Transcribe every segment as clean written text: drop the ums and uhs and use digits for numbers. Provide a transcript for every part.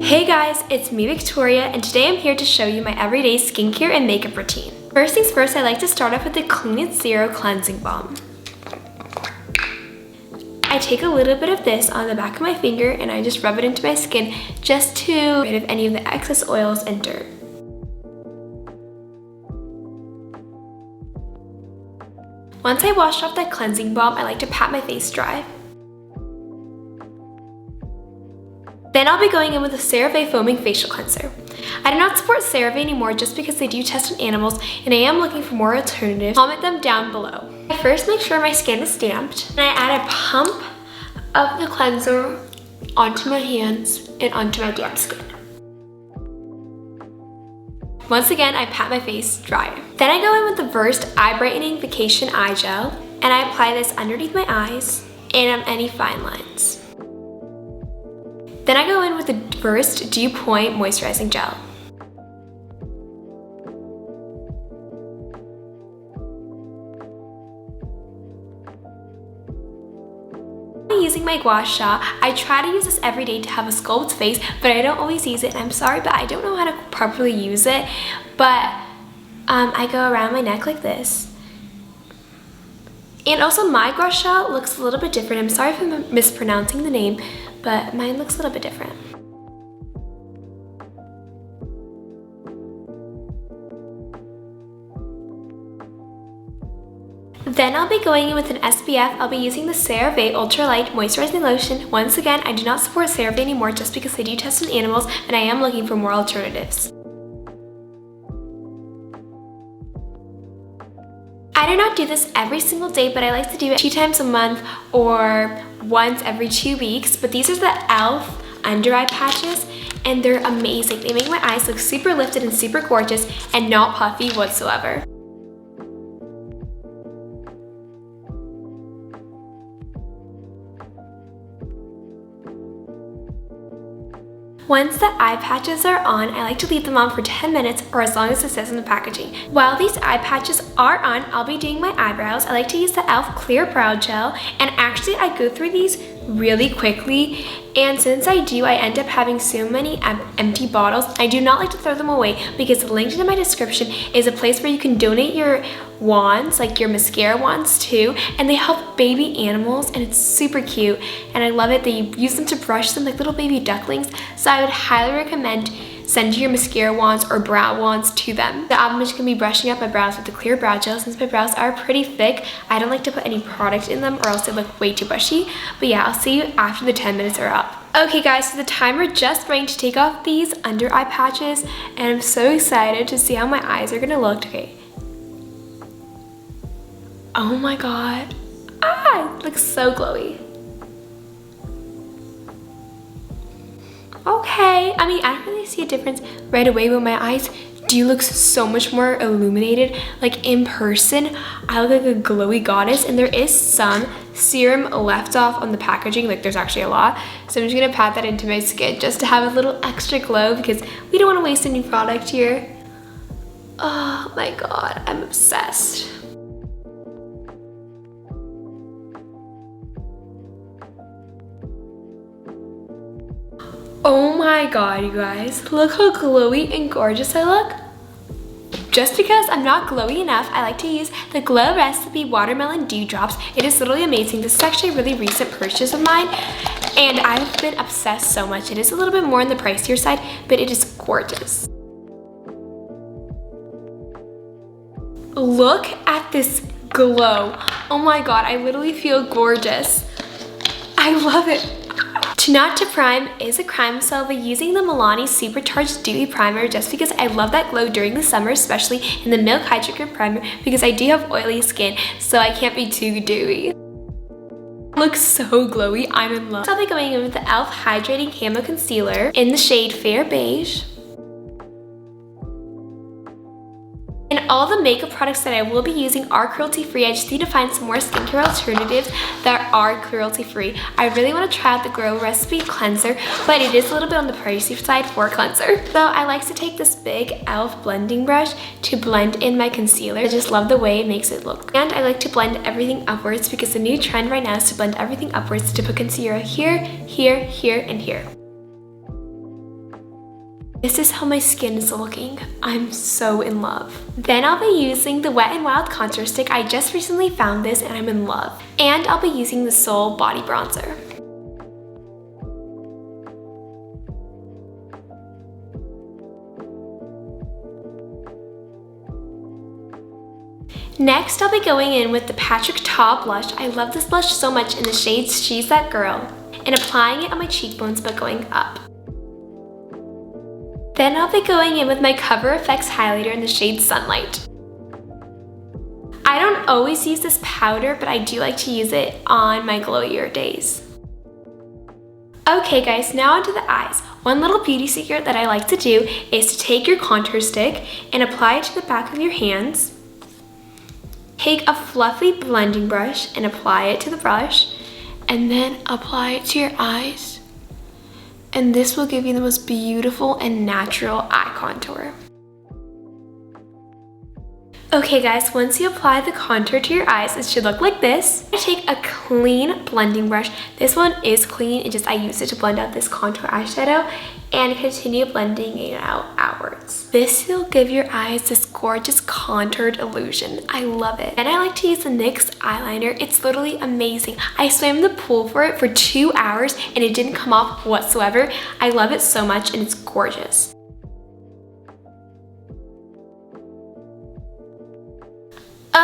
Hey guys, it's me Victoria, and today I'm here to show you my everyday skincare and makeup routine. First things first, I like to start off with the Clean & Zero Cleansing Balm. I take a little bit of this on the back of my finger and I just rub it into my skin just to get rid of any of the excess oils and dirt. Once I wash off that cleansing balm, I like to pat my face dry. Then I'll be going in with a CeraVe Foaming Facial Cleanser. I do not support CeraVe anymore just because they do test on animals and I am looking for more alternatives. Comment them down below. I first make sure my skin is damped and I add a pump of the cleanser onto my hands and onto my damp skin. Once again, I pat my face dry. Then I go in with the Versed Eye Brightening Vacation Eye Gel and I apply this underneath my eyes and on any fine lines. Then I go in with the Versed Dew Point Moisturizing Gel. Using my gua sha, I try to use this every day to have a sculpted face, but I don't always use it. I'm sorry, but I don't know how to properly use it. But I go around my neck like this. And also my gua sha looks a little bit different. I'm sorry if I'm mispronouncing the name, but mine looks a little bit different. Then I'll be going in with an SPF. I'll be using the CeraVe Ultralight Moisturizing Lotion. Once again, I do not support CeraVe anymore just because they do test on animals and I am looking for more alternatives. I do not do this every single day, but I like to do it 2 times a month or once every 2 weeks. But these are the e.l.f. under eye patches and they're amazing. They make my eyes look super lifted and super gorgeous and not puffy whatsoever. Once the eye patches are on, I like to leave them on for 10 minutes or as long as it says in the packaging. While these eye patches are on, I'll be doing my eyebrows. I like to use the e.l.f. Clear Brow Gel, and actually I go through these really quickly, and since I do, I end up having so many empty bottles. I do not like to throw them away because linked in my description is a place where you can donate your wands, like your mascara wands too, and they help baby animals and it's super cute and I love it. They use them to brush them like little baby ducklings, so I would highly recommend sending your mascara wands or brow wands to them. I'm just gonna be brushing up my brows with the Clear Brow Gel. Since my brows are pretty thick, I don't like to put any product in them or else they look way too bushy. But yeah, I'll see you after the 10 minutes are up. Okay guys, so the timer just rang to take off these under eye patches and I'm so excited to see how my eyes are gonna look. Okay. Oh my god. Ah, it looks so glowy. Okay, I mean, I don't really see a difference right away, but my eyes do look so much more illuminated. Like in person, I look like a glowy goddess, and there is some serum left off on the packaging. Like there's actually a lot. So I'm just gonna pat that into my skin just to have a little extra glow because we don't wanna waste any product here. Oh my god, I'm obsessed. Oh my god, you guys, look how glowy and gorgeous I look. Just because I'm not glowy enough, I like to use the Glow Recipe Watermelon Dew Drops. It is literally amazing. This is actually a really recent purchase of mine and I've been obsessed so much. It is a little bit more on the pricier side, but it is gorgeous. Look at this glow. Oh my god, I literally feel gorgeous. I love it. Not to prime is a crime salve using the Milani Supercharged Dewy Primer just because I love that glow during the summer, especially in the Milk Hydrated Primer because I do have oily skin, so I can't be too dewy. Looks so glowy, I'm in love. So I'll be going in with the e.l.f. Hydrating Camo Concealer in the shade Fair Beige. And all the makeup products that I will be using are cruelty-free. I just need to find some more skincare alternatives that are cruelty-free. I really want to try out the Glow Recipe Cleanser, but it is a little bit on the pricey side for a cleanser. So I like to take this big e.l.f. blending brush to blend in my concealer. I just love the way it makes it look. And I like to blend everything upwards because the new trend right now is to blend everything upwards, to put concealer here, here, here, and here. This is how my skin is looking. I'm so in love. Then I'll be using the Wet n Wild contour stick. I just recently found this and I'm in love. And I'll be using the Soul Body Bronzer. Next, I'll be going in with the Patrick Ta blush. I love this blush so much in the shades She's That Girl, and applying it on my cheekbones but going up. Then I'll be going in with my Cover FX highlighter in the shade Sunlight. I don't always use this powder, but I do like to use it on my glowier days. Okay guys, now onto the eyes. One little beauty secret that I like to do is to take your contour stick and apply it to the back of your hands. Take a fluffy blending brush and apply it to the brush, and then apply it to your eyes. And this will give you the most beautiful and natural eye contour. Okay guys, once you apply the contour to your eyes, it should look like this. I take a clean blending brush. This one is clean, I use it to blend out this contour eyeshadow and continue blending it out outwards. This will give your eyes this gorgeous contoured illusion. I love it. And I like to use the NYX eyeliner. It's literally amazing. I swam in the pool for it for 2 hours and it didn't come off whatsoever. I love it so much and it's gorgeous.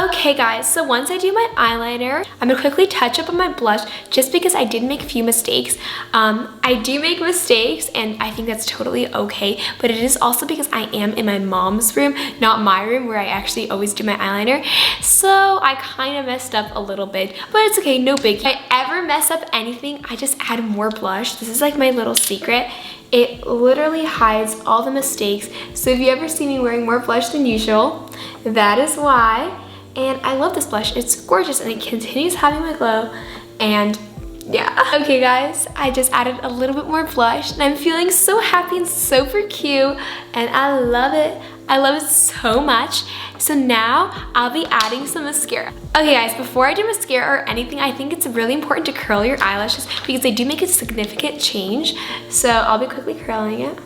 Okay guys, so once I do my eyeliner, I'm gonna quickly touch up on my blush just because I did make a few mistakes. I do make mistakes and I think that's totally okay, but it is also because I am in my mom's room, not my room where I actually always do my eyeliner. So I kind of messed up a little bit, but it's okay, no big. If I ever mess up anything, I just add more blush. This is like my little secret. It literally hides all the mistakes. So if you ever see me wearing more blush than usual, that is why. And I love this blush. It's gorgeous and it continues having my glow. And yeah. Okay guys, I just added a little bit more blush and I'm feeling so happy and super cute and I love it. I love it so much. So now I'll be adding some mascara. Okay guys, before I do mascara or anything, I think it's really important to curl your eyelashes because they do make a significant change. So I'll be quickly curling it.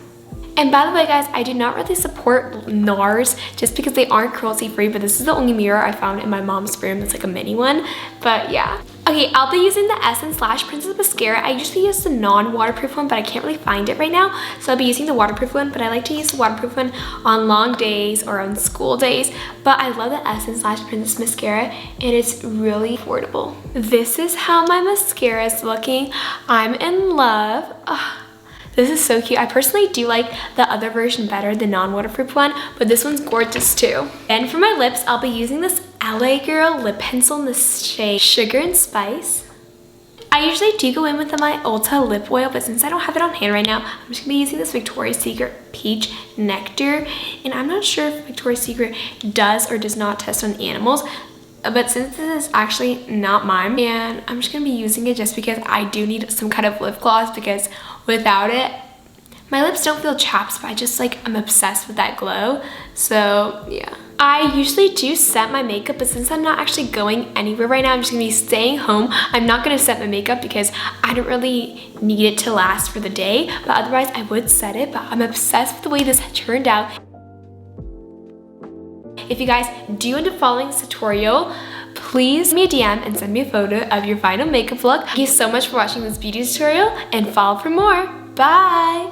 And by the way guys, I do not really support NARS just because they aren't cruelty free, but this is the only mirror I found in my mom's room. It's like a mini one, but yeah. Okay, I'll be using the Essence Lash Princess Mascara. I usually use the non-waterproof one, but I can't really find it right now. So I'll be using the waterproof one, but I like to use the waterproof one on long days or on school days. But I love the Essence Lash Princess Mascara and it's really affordable. This is how my mascara is looking. I'm in love. Ugh. This is so cute. I personally do like the other version better, the non-waterproof one, but this one's gorgeous too. And for my lips, I'll be using this LA Girl lip pencil in the shade Sugar and Spice. I usually do go in with my Ulta lip oil, but since I don't have it on hand right now, I'm just gonna be using this Victoria's Secret Peach Nectar. And I'm not sure if Victoria's Secret does or does not test on animals, but since this is actually not mine, and I'm just gonna be using it just because I do need some kind of lip gloss because without it, my lips don't feel chapped, but I just like, I'm obsessed with that glow. So yeah. I usually do set my makeup, but since I'm not actually going anywhere right now, I'm just gonna be staying home. I'm not gonna set my makeup because I don't really need it to last for the day, but otherwise I would set it, but I'm obsessed with the way this turned out. If you guys do end up following this tutorial, please send me a DM and send me a photo of your final makeup look. Thank you so much for watching this beauty tutorial and follow for more. Bye!